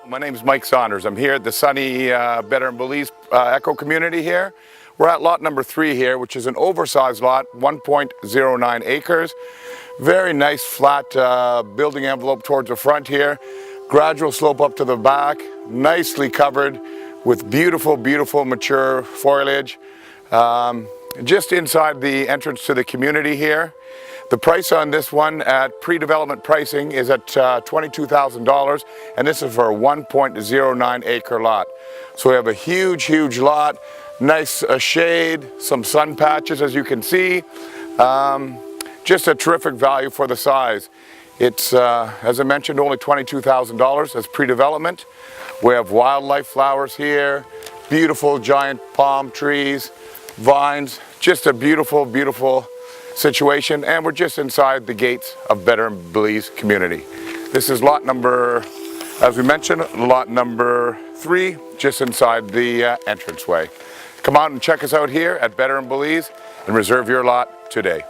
My name is Mike Saunders. I'm here at the sunny Better and Belize Eco Community here. We're at lot number 3 here, which is an oversized lot, 1.09 acres. Very nice flat building envelope towards the front here. Gradual slope up to the back, nicely covered with beautiful, beautiful mature foliage. Just inside the entrance to the community here. The price on this one at pre-development pricing is at $22,000, and this is for a 1.09 acre lot. So we have a huge, huge lot, nice shade, some sun patches as you can see. Just a terrific value for the size. It's, as I mentioned, only $22,000 as pre-development. We have wildlife flowers here, beautiful giant palm trees, vines, just a beautiful, beautiful situation, and we're just inside the gates of Better and Belize community. This is lot number, as we mentioned, lot number 3, just inside the entranceway. Come out and check us out here at Better and Belize and reserve your lot today.